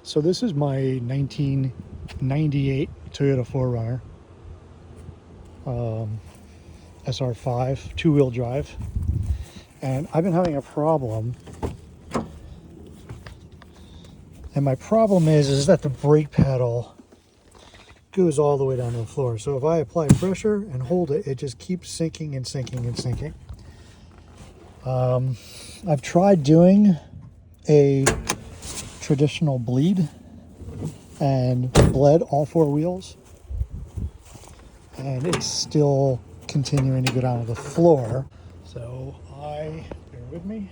So this is my 1998 Toyota 4Runner SR5 two-wheel drive, and I've been having a problem. And my problem is that the brake pedal goes all the way down to the floor. So if I apply pressure and hold it, it just keeps sinking and sinking and sinking. I've tried doing a traditional bleed and bled all four wheels, and it's still continuing to go down to the floor. So bear with me.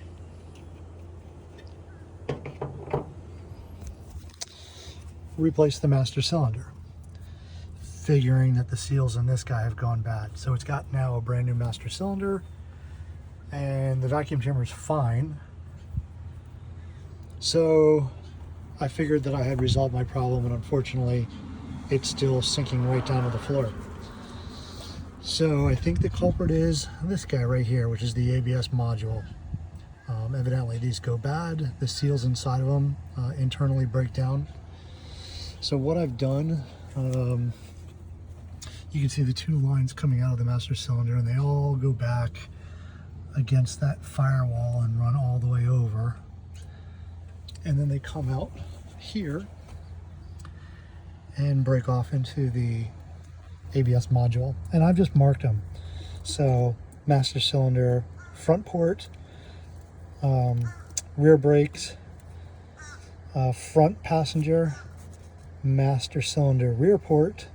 Replace the master cylinder, figuring that the seals in this guy have gone bad. So it's got now a brand new master cylinder, and the vacuum chamber is fine. So I figured that I had resolved my problem, and unfortunately it's still sinking right down to the floor. So I think the culprit is this guy right here, which is the ABS module. Evidently these go bad. The seals inside of them internally break down. So what I've done, you can see the two lines coming out of the master cylinder, and they all go back against that firewall and run all the way over. And then they come out here and break off into the ABS module. And I've just marked them. So master cylinder front port, rear brakes, front passenger, master cylinder rear port,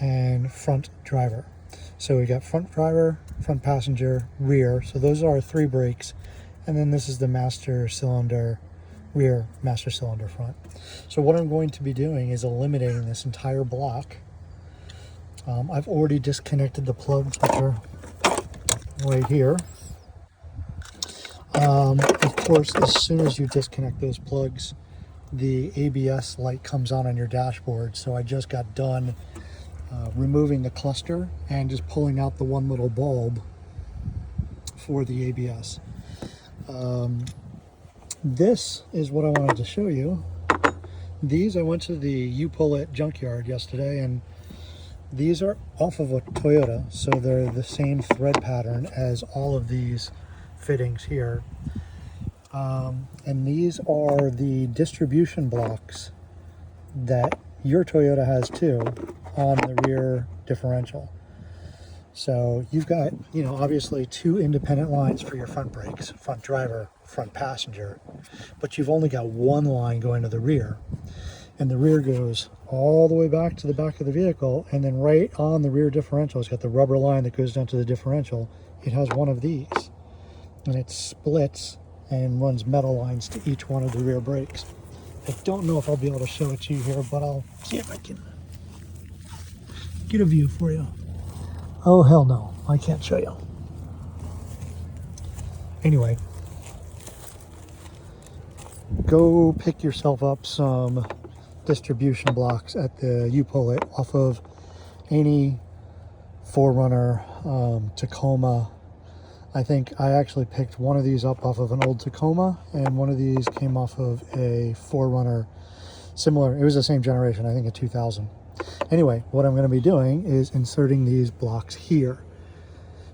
and front driver. So we got front driver, front passenger, rear. So those are our three brakes. And then this is the master cylinder rear, master cylinder front. So what I'm going to be doing is eliminating this entire block. I've already disconnected the plugs, which are right here. Of course, as soon as you disconnect those plugs, the ABS light comes on your dashboard. So I just got done removing the cluster and just pulling out the one little bulb for the ABS. This is what I wanted to show you. These, I went to the U-Pull-It junkyard yesterday, and these are off of a Toyota, so they're the same thread pattern as all of these fittings here. And these are the distribution blocks that your Toyota has too on the rear differential. So you've got, obviously two independent lines for your front brakes, front driver, front passenger, but you've only got one line going to the rear. And the rear goes all the way back to the back of the vehicle, and then right on the rear differential, it's got the rubber line that goes down to the differential. It has one of these, and it splits and runs metal lines to each one of the rear brakes. I don't know if I'll be able to show it to you here, but I'll see if I can get a view for you. Oh, hell no, I can't show you. Anyway, go pick yourself up some distribution blocks at the U-Pull-It off of any 4Runner, Tacoma. I think I actually picked one of these up off of an old Tacoma, and one of these came off of a 4Runner similar. It was the same generation, I think a 2000. Anyway, what I'm going to be doing is inserting these blocks here.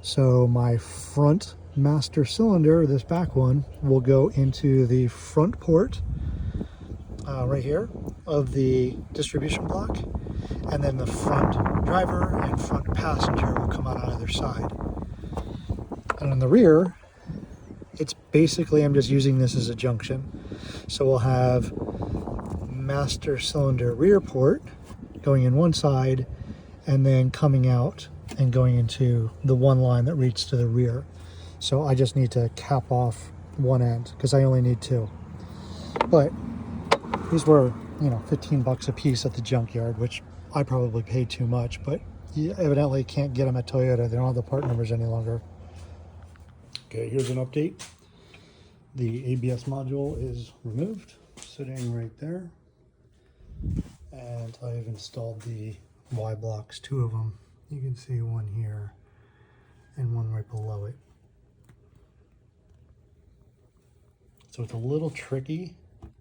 So my front master cylinder, this back one, will go into the front port right here of the distribution block, and then the front driver and front passenger will come out on either side. And on the rear, it's basically, I'm just using this as a junction. So we'll have master cylinder rear port going in one side, and then coming out and going into the one line that reaches to the rear. So I just need to cap off one end because I only need two. But these were, $15 a piece at the junkyard, which I probably paid too much, but you evidently can't get them at Toyota. They don't have the part numbers any longer. Okay, here's an update. The ABS module is removed, sitting right there. And I've installed the Y blocks, two of them. You can see one here and one right below it. So it's a little tricky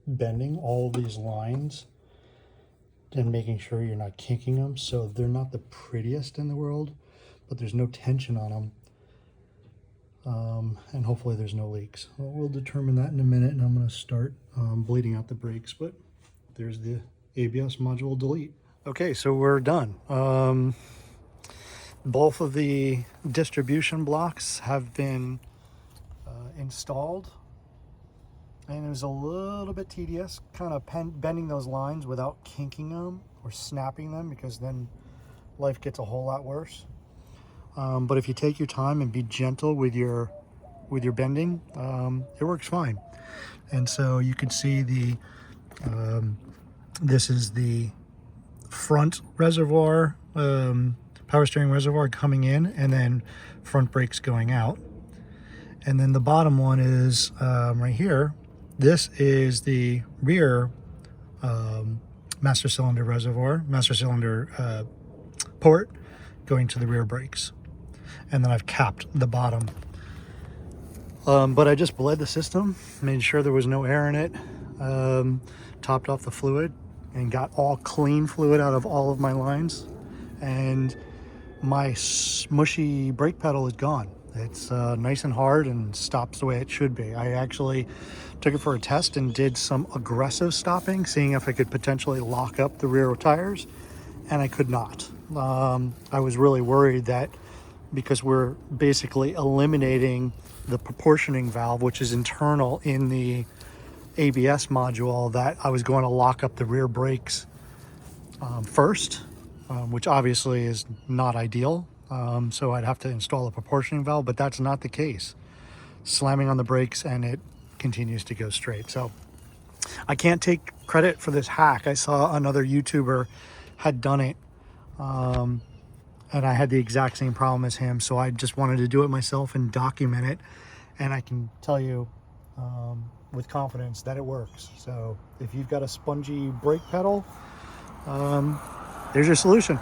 bending all of these lines and making sure you're not kinking them. So they're not the prettiest in the world, but there's no tension on them. And hopefully there's no leaks. Well, we'll determine that in a minute, and I'm going to start bleeding out the brakes. But there's the ABS Module Delete. Okay, so we're done. Both of the distribution blocks have been installed, and it was a little bit tedious kind of bending those lines without kinking them or snapping them, because then life gets a whole lot worse. But if you take your time and be gentle with your bending, it works fine. And so you can see the this is the front reservoir, power steering reservoir coming in, and then front brakes going out. And then the bottom one is right here. This is the rear master cylinder port going to the rear brakes. And then I've capped the bottom. But I just bled the system, made sure there was no air in it, topped off the fluid, and got all clean fluid out of all of my lines. And my smushy brake pedal is gone. It's nice and hard and stops the way it should be. I actually took it for a test and did some aggressive stopping, seeing if I could potentially lock up the rear tires, and I could not. I was really worried that because we're basically eliminating the proportioning valve, which is internal in the ABS module, that I was going to lock up the rear brakes first, which obviously is not ideal. So I'd have to install a proportioning valve, but that's not the case. Slamming on the brakes and it continues to go straight. So I can't take credit for this hack. I saw another YouTuber had done it, and I had the exact same problem as him. So I just wanted to do it myself and document it. And I can tell you with confidence that it works. So if you've got a spongy brake pedal, there's your solution.